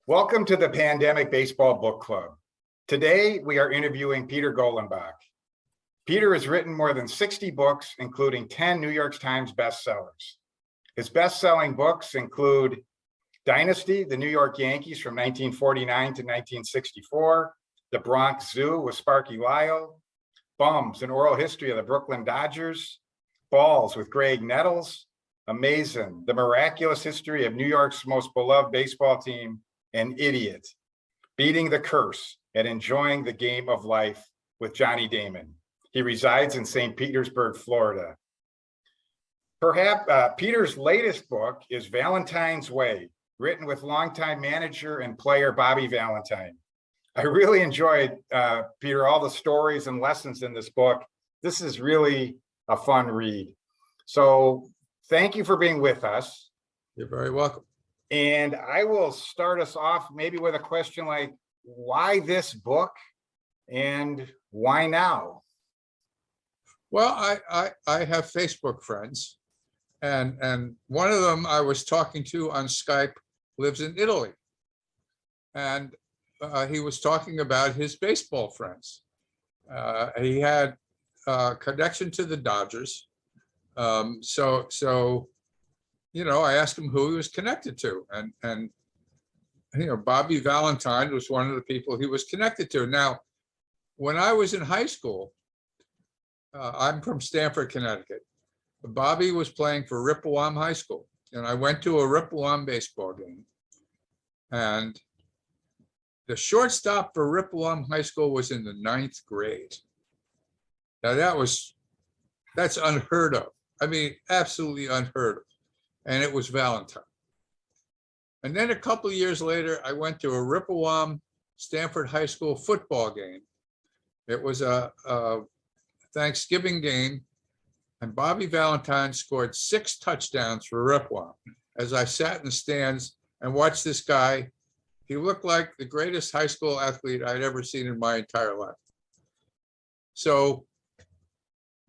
Welcome to the Pandemic Baseball Book Club. Today, we are interviewing Peter Golenbock. Peter has written more than 60 books, including 10 New York Times bestsellers. His best-selling books include Dynasty, the New York Yankees from 1949 to 1964, The Bronx Zoo with Sparky Lyle, Bums, an oral history of the Brooklyn Dodgers, Balls with Greg Nettles, Amazing, the miraculous history of New York's most beloved baseball team, and Idiot, beating the curse and enjoying the game of life with Johnny Damon. He resides in St. Petersburg, Florida. Perhaps Peter's latest book is Valentine's Way, written with longtime manager and player Bobby Valentine. I really enjoyed, Peter, all the stories and lessons in this book. This is really a fun read. So thank you for being with us. You're very welcome. And I will start us off maybe with a question like, why this book and why now? Well, I have Facebook friends, and one of them I was talking to on Skype lives in Italy. And he was talking about his baseball friends. He had a connection to the Dodgers. So you know, I asked him who he was connected to, and you know, Bobby Valentine was one of the people he was connected to. Now, when I was in high school, I'm from Stamford, Connecticut. Bobby was playing for Rippewam High School, and I went to a Rippewam baseball game. And the shortstop for Rippewam High School was in the 9th grade. Now that's unheard of. I mean, absolutely unheard of. And it was Valentine. And then a couple of years later, I went to a Rippewam Stamford High School football game. It was a Thanksgiving game, and Bobby Valentine scored 6 touchdowns for Rippewam. As I sat in the stands and watched this guy, he looked like the greatest high school athlete I'd ever seen in my entire life. So,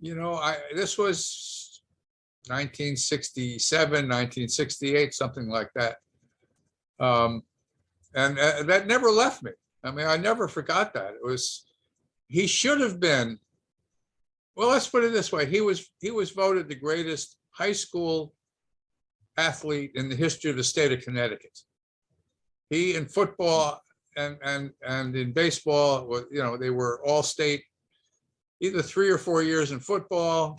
you know, this was 1967, 1968, something like that. And that never left me. I mean, I never forgot that. He should have been, well, let's put it this way. He was voted the greatest high school athlete in the history of the state of Connecticut. He in football and in baseball, you know, they were all state, either 3 or 4 years in football,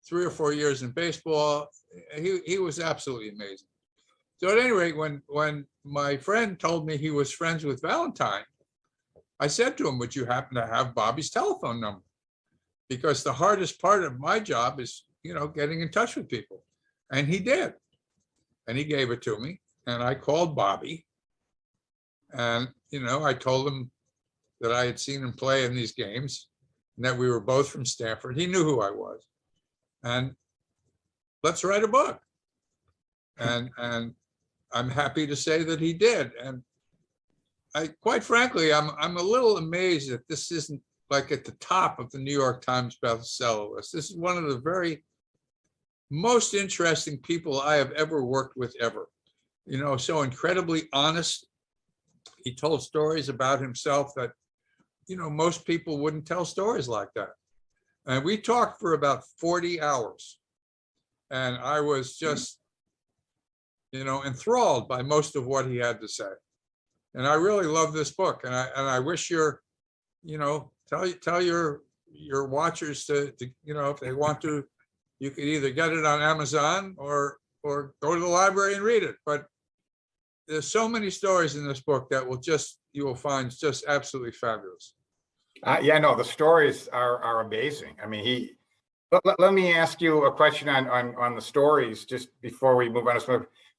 3 or 4 years in baseball. He was absolutely amazing. So at any rate, when my friend told me he was friends with Valentine, I said to him, would you happen to have Bobby's telephone number? Because the hardest part of my job is, you know, getting in touch with people. And he did. And he gave it to me. And I called Bobby. And, you know, I told him that I had seen him play in these games and that we were both from Stamford. He knew who I was. And let's write a book. And I'm happy to say that he did. And quite frankly, I'm a little amazed that this isn't like at the top of the New York Times bestseller list. This is one of the very most interesting people I have ever worked with ever. You know, so incredibly honest. He told stories about himself that, you know, most people wouldn't tell stories like that. And we talked for about 40 hours. And I was just, you know, enthralled by most of what he had to say. And I really love this book. And I wish you know, tell your watchers to, you know, if they want to, you could either get it on Amazon or go to the library and read it. But there's so many stories in this book that you will find just absolutely fabulous. Yeah, no, the stories are amazing. I mean, let me ask you a question on the stories just before we move on.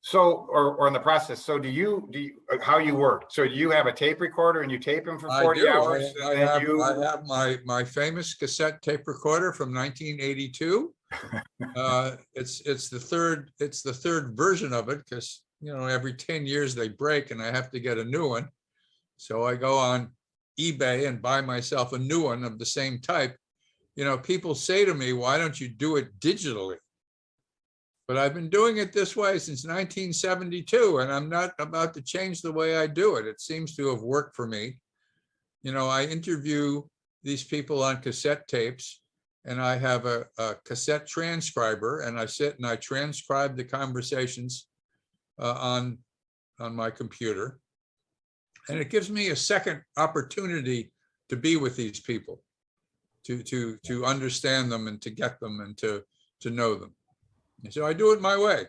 So, or in the process. So do you how you work? So do you have a tape recorder and you tape them for 40 hours? I have my famous cassette tape recorder from 1982. It's the third version of it, because, you know, every 10 years they break and I have to get a new one. So I go on eBay and buy myself a new one of the same type. people say to me, why don't you do it digitally? But I've been doing it this way since 1972, and I'm not about to change the way I do it. It seems to have worked for me. I interview these people on cassette tapes, and I have a cassette transcriber, and I sit and I transcribe the conversations on my computer. And it gives me a second opportunity to be with these people, to understand them and to get them and to know them. And so I do it my way.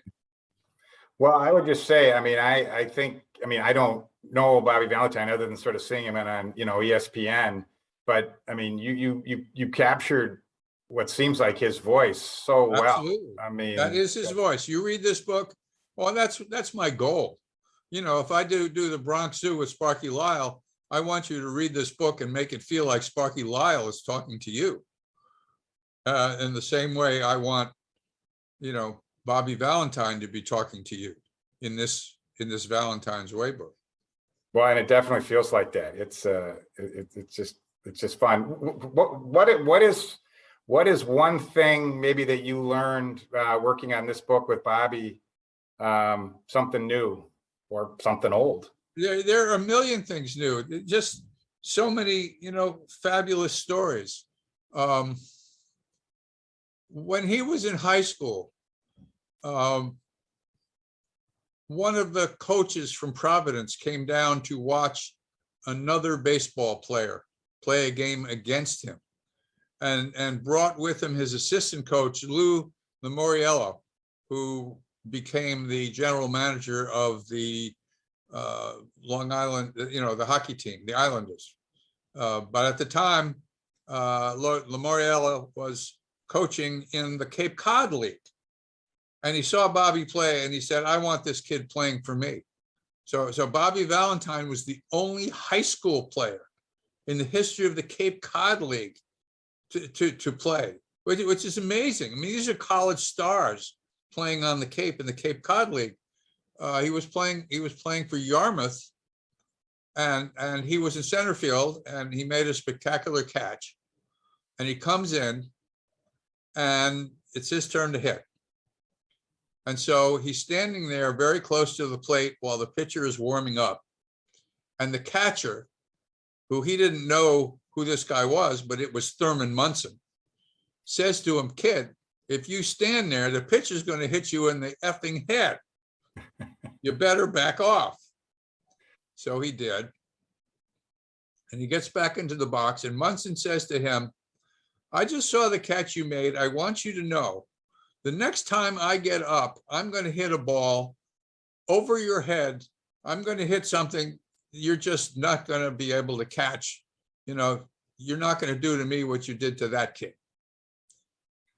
Well, I would just say, I think, I don't know Bobby Valentine other than sort of seeing him on, ESPN, but you captured what seems like his voice so well. Absolutely. That is his voice. You read this book. Well, that's my goal. If I do the Bronx Zoo with Sparky Lyle, I want you to read this book and make it feel like Sparky Lyle is talking to you. In the same way, I want, Bobby Valentine to be talking to you in this Valentine's Way book. Well, and it definitely feels like that. It's just fun. What is one thing maybe that you learned working on this book with Bobby? Something new or something old? There are a million things new. Just so many, fabulous stories. When he was in high school, one of the coaches from Providence came down to watch another baseball player play a game against him, and brought with him his assistant coach, Lou Lamoriello, who became the general manager of the Long Island, the hockey team, the Islanders. But at the time, Lamoriello was coaching in the Cape Cod League. And he saw Bobby play and he said, I want this kid playing for me. So Bobby Valentine was the only high school player in the history of the Cape Cod League to play, which is amazing. These are college stars playing on the Cape in the Cape Cod League. He was playing for Yarmouth, and he was in center field, and he made a spectacular catch. And he comes in, and it's his turn to hit. And so he's standing there very close to the plate while the pitcher is warming up. And the catcher, who he didn't know who this guy was, but it was Thurman Munson, says to him, kid, if you stand there, the pitcher's going to hit you in the effing head. You better back off. So he did. And he gets back into the box, and Munson says to him, I just saw the catch you made. I want you to know, the next time I get up, I'm going to hit a ball over your head. I'm going to hit something you're just not going to be able to catch. You're not going to do to me what you did to that kid.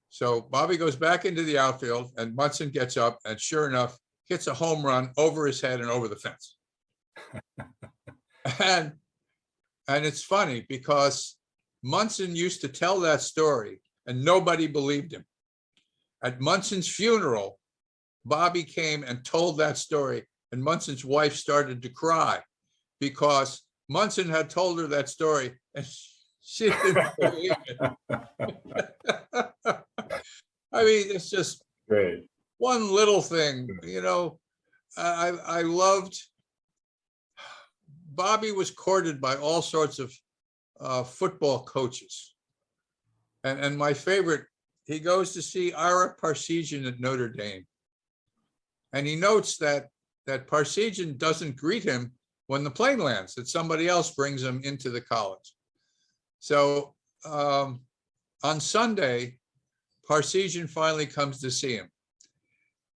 So Bobby goes back into the outfield, and Munson gets up, and sure enough, hits a home run over his head and over the fence. And it's funny because Munson used to tell that story and nobody believed him. At Munson's funeral, Bobby came and told that story, and Munson's wife started to cry because Munson had told her that story and she didn't believe it. It's just great. One little thing, I loved, Bobby was courted by all sorts of football coaches. And my favorite, he goes to see Ira Parseghian at Notre Dame. And he notes that Parseghian doesn't greet him when the plane lands, that somebody else brings him into the college. So on Sunday, Parseghian finally comes to see him.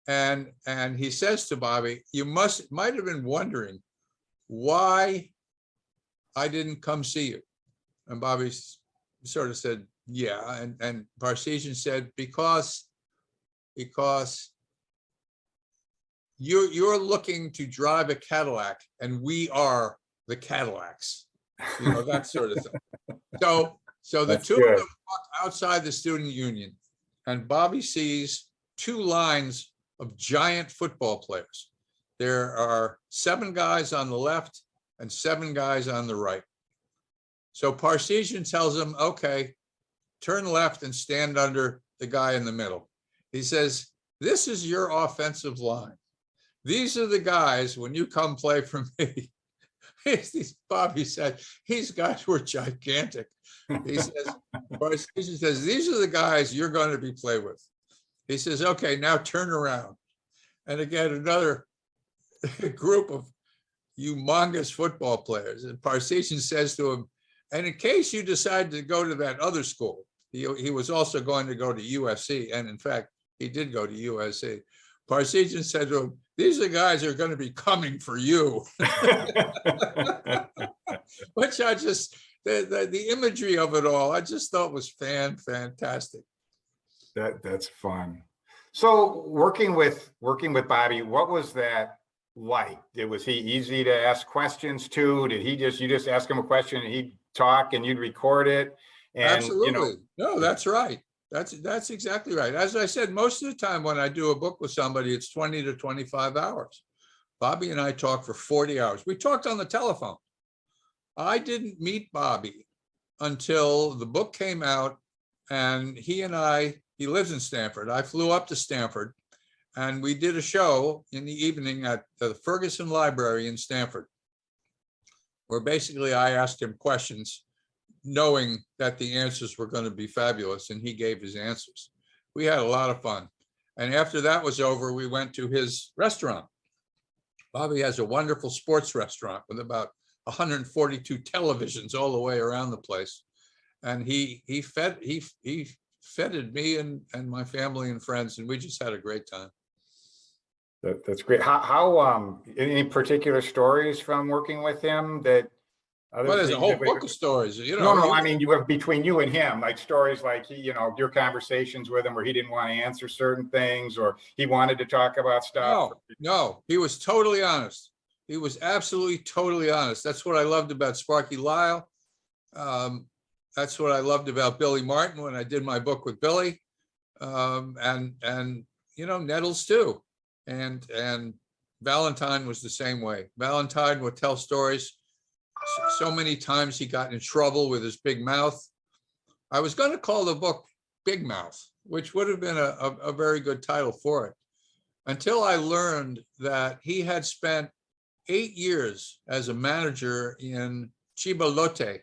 And he says to Bobby, you might have been wondering why I didn't come see you. And Bobby sort of said, yeah. And Parseghian said, because you're looking to drive a Cadillac and we are the Cadillacs, that sort of thing. So the two of them walk outside the student union, and Bobby sees two lines of giant football players. There are 7 guys on the left and 7 guys on the right. So Parseghian tells him, okay, turn left and stand under the guy in the middle. He says, this is your offensive line. These are the guys, when you come play for me. Bobby said, these guys were gigantic. He says, these are the guys you're going to be played with. He says, okay, now turn around. And again, another group of humongous football players. And Parseghian says to him, and in case you decide to go to that other school, he was also going to go to USC. And in fact, he did go to USC. Parseghian said to him, these are the guys who are going to be coming for you. Which I just, the imagery of it all, I just thought was fantastic. That's fun. So working with Bobby, what was that like? Was he easy to ask questions to? Did you just ask him a question and he'd talk and you'd record it? And, absolutely. No, that's right. That's exactly right. As I said, most of the time when I do a book with somebody, it's 20 to 25 hours. Bobby and I talked for 40 hours. We talked on the telephone. I didn't meet Bobby until the book came out, and he lives in Stanford. I flew up to Stanford and we did a show in the evening at the Ferguson Library in Stanford, where basically I asked him questions, knowing that the answers were going to be fabulous, and he gave his answers. We had a lot of fun. And after that was over, we went to his restaurant. Bobby has a wonderful sports restaurant with about 142 televisions all the way around the place. And he feted me and my family and friends, and we just had a great time. That's great. How any particular stories from working with him that? Well, there's a whole book of stories. No, I mean, you have between you and him, like stories like your conversations with him where he didn't want to answer certain things or he wanted to talk about stuff. No, he was totally honest. He was absolutely totally honest. That's what I loved about Sparky Lyle. That's what I loved about Billy Martin when I did my book with Billy, and Nettles too, and Valentine was the same way. Valentine would tell stories. So many times he got in trouble with his big mouth. I was going to call the book Big Mouth, which would have been a very good title for it, until I learned that he had spent 8 years as a manager in Chiba Lotte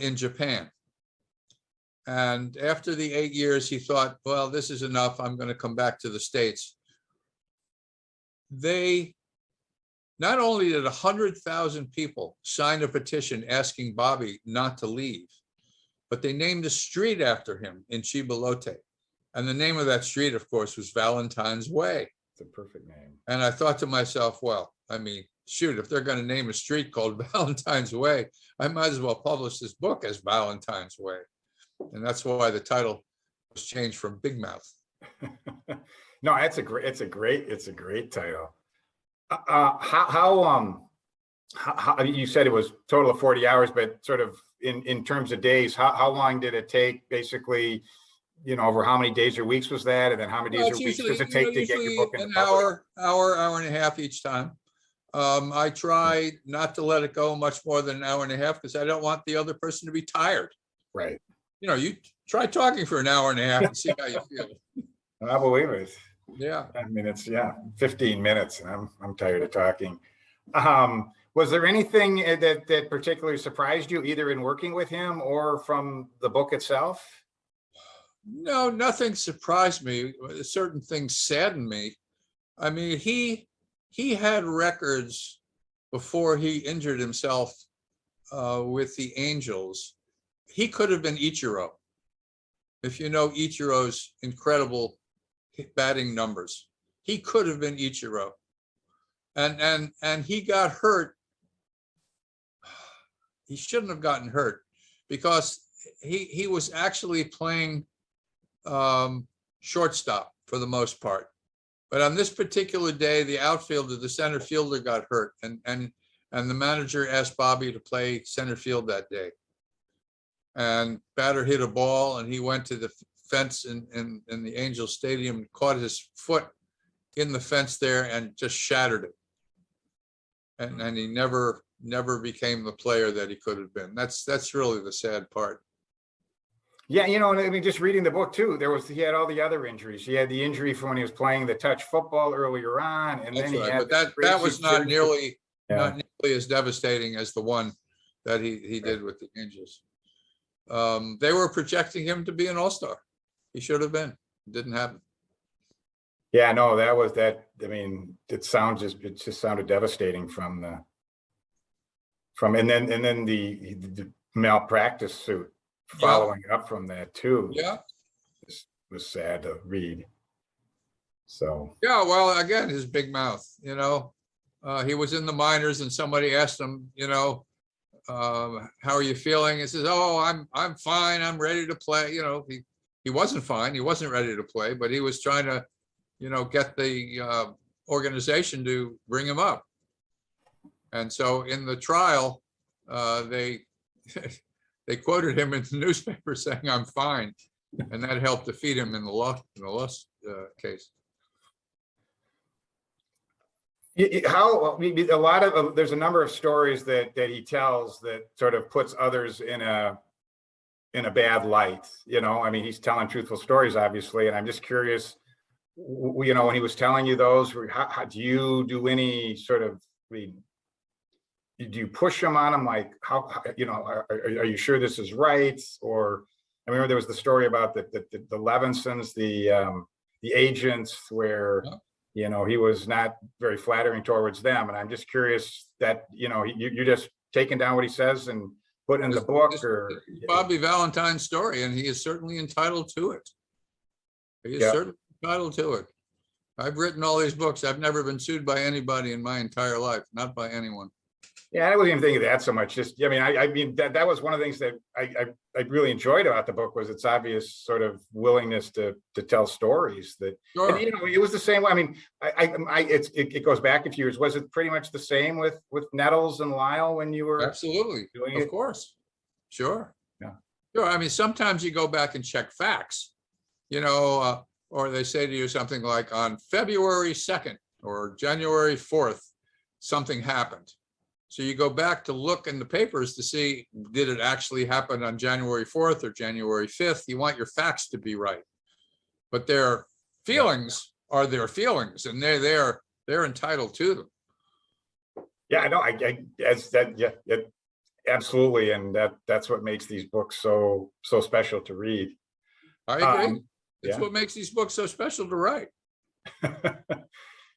in Japan. And after the 8 years, he thought, well, this is enough. I'm going to come back to the States. Not only did 100,000 people sign a petition asking Bobby not to leave, but they named a street after him in Chiba Lotte. And the name of that street, of course, was Valentine's Way. It's a perfect name. And I thought to myself, well, I mean, shoot, if they're going to name a street called Valentine's Way, I might as well publish this book as Valentine's Way. And that's why the title was changed from Big Mouth. No, it's a great title. How you said it was total of 40 hours, but sort of in terms of days, how long did it take basically, over how many days or weeks was that? And then how many days or weeks does it take to get your book in the public? Hour and a half each time. I try not to let it go much more than an hour and a half because I don't want the other person to be tired. Right. You try talking for an hour and a half and see how you feel. I believe it. Yeah. I mean, it's 15 minutes and I'm tired of talking. Was there anything that particularly surprised you either in working with him or from the book itself? No, nothing surprised me. Certain things saddened me. I mean, he had records before he injured himself with the Angels. He could have been Ichiro. If you know Ichiro's incredible batting numbers, he could have been Ichiro. And he got hurt. He shouldn't have gotten hurt because he was actually playing shortstop for the most part. But on this particular day, the center fielder got hurt, and the manager asked Bobby to play center field that day. And batter hit a ball, and he went to the fence in the Angel Stadium and caught his foot in the fence there and just shattered it. And he never became the player that he could have been. That's really the sad part. Yeah, and I mean, just reading the book too, he had all the other injuries. He had the injury from when he was playing the touch football earlier on, and That's then he right. had But this that great was not surgery. Yeah. nearly as devastating as the one that he did with the Angels. They were projecting him to be an all-star. He should have been. It didn't happen. Yeah, no, that was that. I mean, it just sounded devastating and then the malpractice suit following up from that too. Yeah. Was sad to read. So Yeah, well, again, his big mouth, he was in the minors and somebody asked him, how are you feeling? He says, oh, I'm fine. I'm ready to play. He wasn't fine. He wasn't ready to play, but he was trying to, get the organization to bring him up. And so in the trial, they they quoted him in the newspaper saying, I'm fine. And that helped defeat him in the law case. A lot of there's a number of stories that he tells that sort of puts others in a bad light. I mean, he's telling truthful stories, obviously, and I'm just curious, when he was telling you those, how do you do any sort of, do you push him on him, like are you sure this is right? Or I remember there was the story about the Levinsons, the agents, where he was not very flattering towards them, and I'm just curious that you're just taking down what he says and putting in the book, or Bobby Valentine's story, and he is certainly entitled to it. He is certainly entitled to it. I've written all these books. I've never been sued by anybody in my entire life, not by anyone. Yeah, I wasn't even thinking of that so much. Just, I mean, that was one of the things that I really enjoyed about the book, was its obvious sort of willingness to tell stories that, Sure. And, it was the same way. I mean, it goes back a few years. Was it pretty much the same with Nettles and Lyle when you were Absolutely doing of it? course. Sure. Yeah. Sure. I mean, sometimes you go back and check facts, or they say to you something like, on February 2nd or January 4th, something happened. So you go back to look in the papers to see, did it actually happen on January 4th or January 5th? You want your facts to be right. But their feelings are their feelings, and they're entitled to them. Yeah, no, absolutely. And that's what makes these books so special to read. I agree. It's what makes these books so special to write.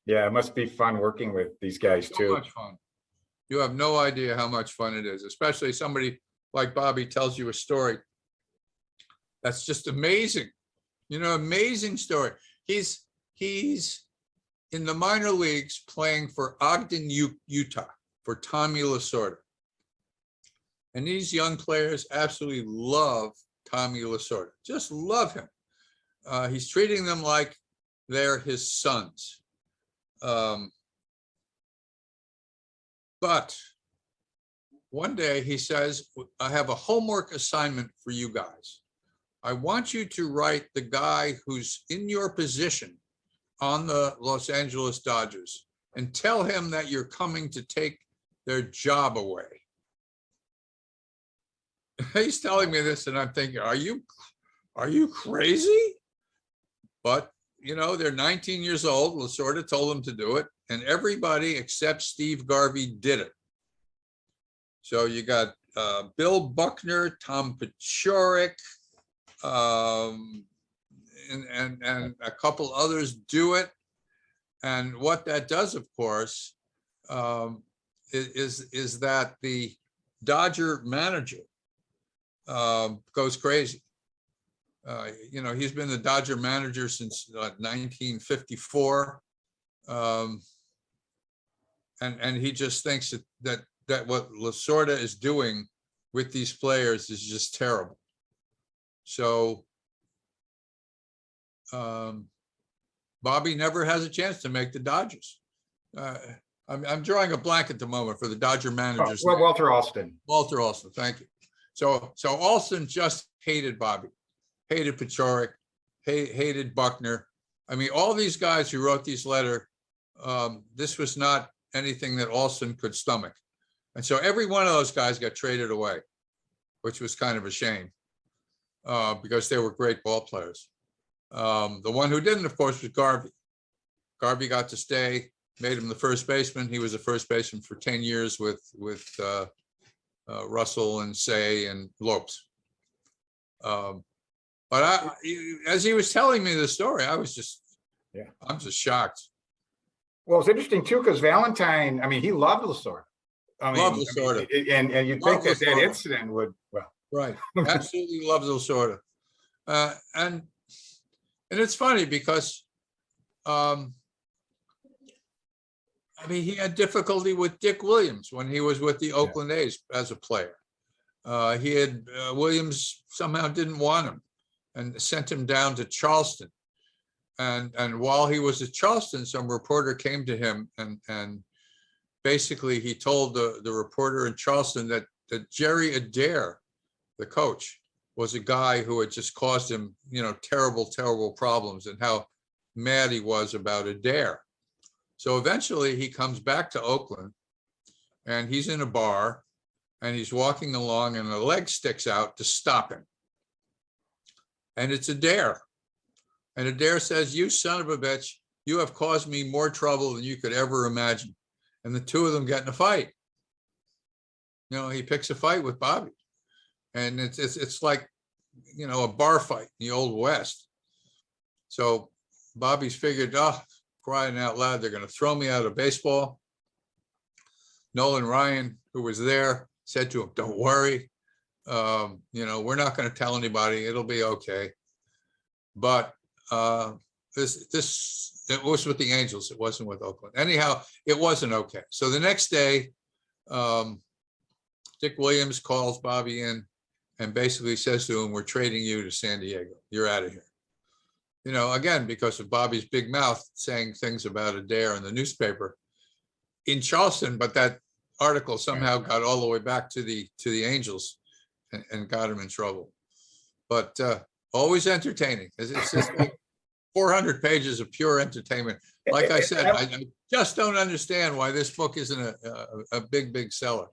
Yeah, it must be fun working with these guys too. So much fun. You have no idea how much fun it is, especially somebody like Bobby tells you a story that's just amazing. Amazing story. He's in the minor leagues playing for Ogden, Utah, for Tommy Lasorda. And these young players absolutely love Tommy Lasorda, just love him. He's treating them like they're his sons. But one day he says, I have a homework assignment for you guys. I want you to write the guy who's in your position on the Los Angeles Dodgers and tell him that you're coming to take their job away. He's telling me this and I'm thinking, are you crazy? But they're 19 years old. Lasorda told them to do it, and everybody except Steve Garvey did it. So you got Bill Buckner, Tom Paciorek, and a couple others do it. And what that does, of course, is that the Dodger manager goes crazy. He's been the Dodger manager since 1954. And he just thinks that what Lasorda is doing with these players is just terrible. So Bobby never has a chance to make the Dodgers. I'm drawing a blank at the moment for the Dodger managers. Well, Walter Alston. Walter Alston, thank you. So Alston just hated Bobby, hated Paciorek, hated Buckner. I mean, all these guys who wrote these letters, this was not anything that Alston could stomach. And so every one of those guys got traded away, which was kind of a shame. because they were great ball players. The one who didn't, of course, was Garvey. Garvey got to stay, made him the first baseman. He was the first baseman for 10 years with Russell and Say and Lopes. But as he was telling me the story, I was just, I'm just shocked. Well, it's interesting too, because Valentine, I mean, he loved Lasorda. Love Lasorda. And you'd think that that incident would, well. Right, absolutely loves Lasorda. And it's funny because, I mean, he had difficulty with Dick Williams when he was with the Oakland A's as a player. He had, Williams somehow didn't want him and sent him down to Charleston. And while he was at Charleston, some reporter came to him and basically he told the reporter in Charleston that Jerry Adair, the coach, was a guy who had just caused him, you know, terrible, terrible problems, and how mad he was about Adair. So eventually he comes back to Oakland and he's in a bar and he's walking along and a leg sticks out to stop him. And it's Adair. And Adair says, "You son of a bitch, you have caused me more trouble than you could ever imagine." And the two of them get in a fight. You know, he picks a fight with Bobby. And it's like, you know, a bar fight in the Old West. So Bobby's figured, oh, crying out loud, they're going to throw me out of baseball. Nolan Ryan, who was there, said to him, "Don't worry. You know, we're not going to tell anybody. It'll be okay." But it was with the Angels. It wasn't with Oakland. Anyhow, it wasn't okay. So the next day, Dick Williams calls Bobby in and basically says to him, "We're trading you to San Diego. You're out of here." You know, again, because of Bobby's big mouth saying things about Adair in the newspaper in Charleston, but that article somehow got all the way back to the Angels and got him in trouble. But always entertaining. It's just like 400 pages of pure entertainment. Like I said, I just don't understand why this book isn't a big seller.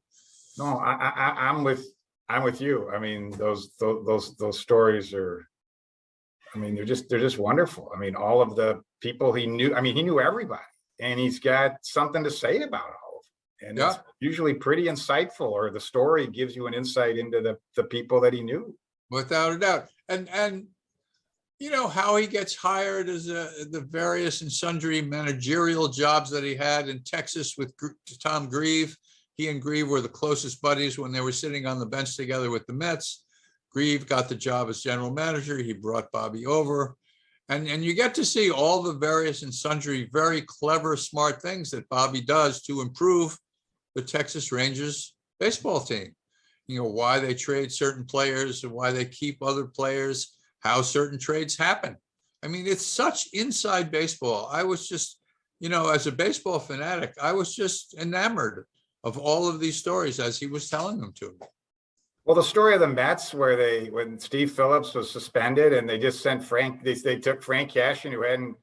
No, I'm with you. I mean, those stories are, I mean, they're just wonderful. I mean, all of the people he knew, I mean, he knew everybody, and he's got something to say about all of them. And it's usually pretty insightful, or the story gives you an insight into the people that he knew. Without a doubt. And you know, how he gets hired as the various and sundry managerial jobs that he had in Texas with Tom Grieve. He and Grieve were the closest buddies when they were sitting on the bench together with the Mets. Grieve got the job as general manager. He brought Bobby over. And you get to see all the various and sundry very clever, smart things that Bobby does to improve the Texas Rangers baseball team. You know, why they trade certain players and why they keep other players, how certain trades happen. I mean, it's such inside baseball. I was just, you know, as a baseball fanatic, I was just enamored of all of these stories as he was telling them to me. Well, the story of the Mets, where when Steve Phillips was suspended and they just sent they took Frank Cashin, who hadn't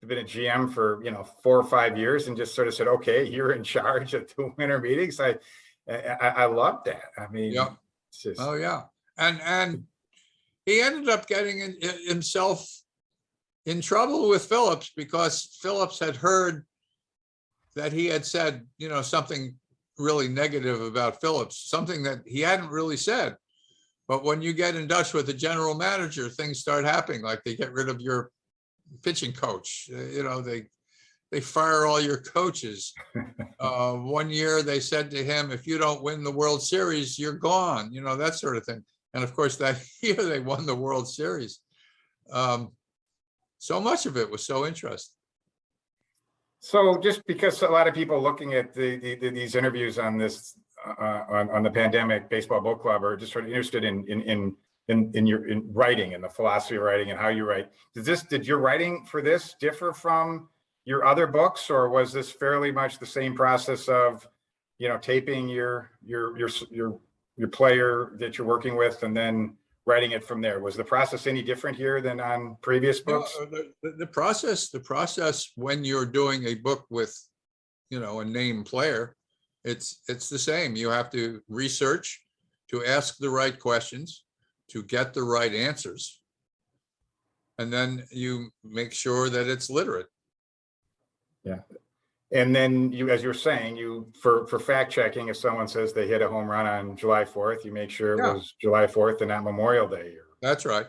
been a GM for, you know, 4 or 5 years, and just sort of said, "Okay, you're in charge at the winter meetings." I love that. I mean, it's just... Oh yeah. And he ended up getting himself in trouble with Phillips because Phillips had heard that he had said, you know, something really negative about Phillips, something that he hadn't really said. But when you get in touch with the general manager, things start happening. Like they get rid of your pitching coach. You know, they fire all your coaches. One year they said to him, "If you don't win the World Series, you're gone." You know, that sort of thing. And of course, that year they won the World Series. So much of it was so interesting. So just because a lot of people looking at these interviews on this on the Pandemic Baseball Book Club are just sort of interested in your writing and the philosophy of writing and how you write. Did your writing for this differ from your other books, or was this fairly much the same process of, you know, taping your player that you're working with and then writing it from there? Was the process any different here than on previous books? The process when you're doing a book with, you know, a named player, it's the same. You have to research, to ask the right questions, to get the right answers. And then you make sure that it's literate. Yeah. And then you, as you're saying, for fact checking, if someone says they hit a home run on July 4th, you make sure it Yeah. was July 4th and not Memorial Day. That's right.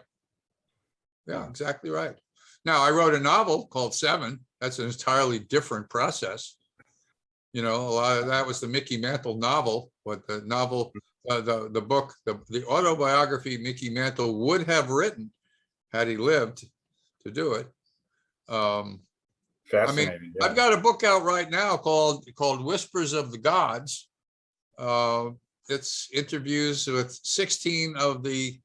Yeah, exactly right. Now, I wrote a novel called Seven. That's an entirely different process. You know, a lot of that was the Mickey Mantle novel, but the novel, the book, the autobiography Mickey Mantle would have written had he lived to do it. Fascinating. I've got a book out right now called Whispers of the Gods. It's interviews with 16 of the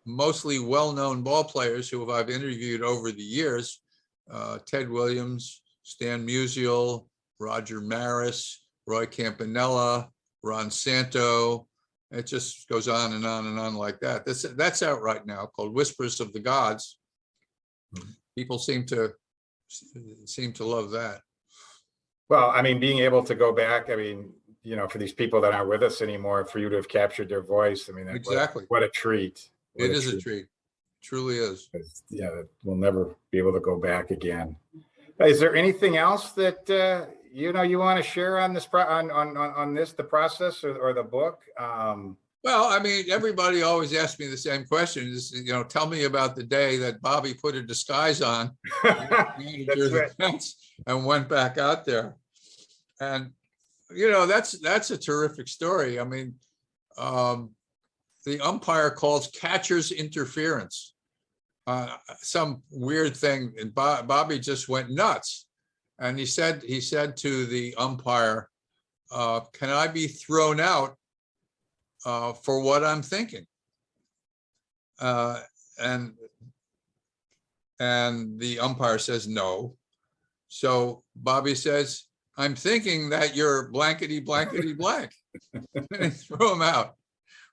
mostly well-known ball players who I've interviewed over the years. Ted Williams, Stan Musial, Roger Maris, Roy Campanella, Ron Santo. It just goes on and on and on like that. That's out right now, called Whispers of the Gods. People seem to love that. Well, I mean, being able to go back, I mean, you know, for these people that aren't with us anymore, for you to have captured their voice, I mean, Exactly. what a treat. It is a treat. It truly is. Yeah, we'll never be able to go back again. Is there anything else that you want to share on this the process or the book? Well, I mean, everybody always asks me the same question: is, tell me about the day that Bobby put a disguise on, and went back out there. And that's a terrific story. I mean, the umpire calls catcher's interference. Some weird thing, and Bobby just went nuts. And he said to the umpire, "Can I be thrown out for what I'm thinking?" And the umpire says no. So Bobby says, "I'm thinking that you're blankety blankety blank," and he threw him out,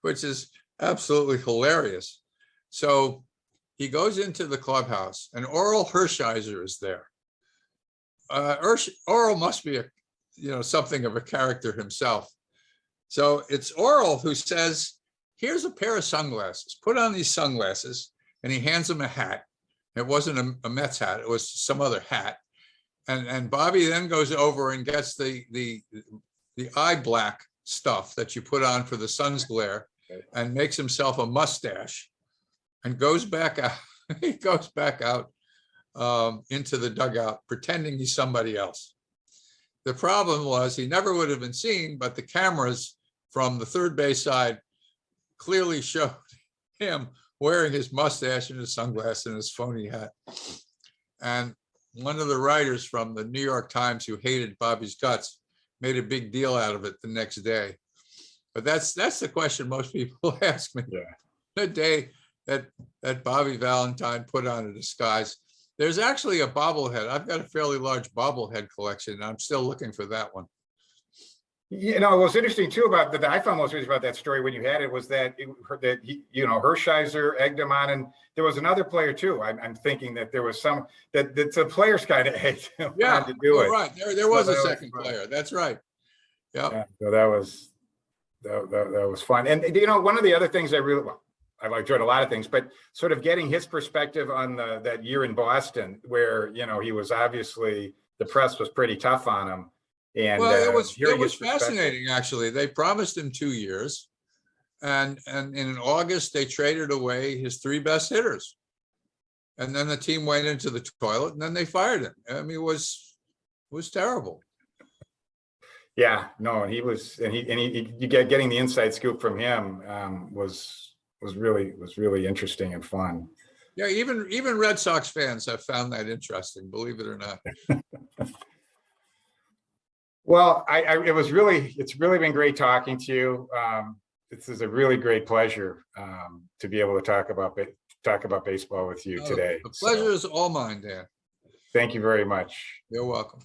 which is absolutely hilarious. So he goes into the clubhouse, and Oral Hershiser is there. Oral must be something of a character himself. So it's Oral who says, "Here's a pair of sunglasses. Put on these sunglasses," and he hands him a hat. It wasn't a Mets hat; it was some other hat. And Bobby then goes over and gets the eye black stuff that you put on for the sun's glare, and makes himself a mustache, and goes back out. He goes back out into the dugout, pretending he's somebody else. The problem was he never would have been seen, but the cameras from the third base side clearly showed him wearing his mustache and his sunglasses and his phony hat. And one of the writers from the New York Times, who hated Bobby's guts, made a big deal out of it the next day. But that's the question most people ask me. Yeah. The day that Bobby Valentine put on a disguise. There's actually a bobblehead. I've got a fairly large bobblehead collection, and I'm still looking for that one. What's interesting too about that I found most interesting about that story when you had it was that Hershiser egged him on, and there was another player too. I'm thinking that there was some that's a player's kind of egged him on to do it. Right. There was a second player. That's right. Yep. Yeah. So that was fun. And one of the other things I've enjoyed a lot of things, but sort of getting his perspective on that year in Boston, where he was obviously, the press was pretty tough on him. And well, it was fascinating, actually. They promised him 2 years, and in August they traded away his 3 best hitters, and then the team went into the toilet, and then they fired him. I mean, it was terrible. Yeah, no, and you getting the inside scoop from him was really interesting and fun. Yeah, even Red Sox fans have found that interesting, believe it or not. Well, it's really been great talking to you. This is a really great pleasure to be able to talk about baseball with you today. The pleasure is all mine, Dan. Thank you very much. You're welcome.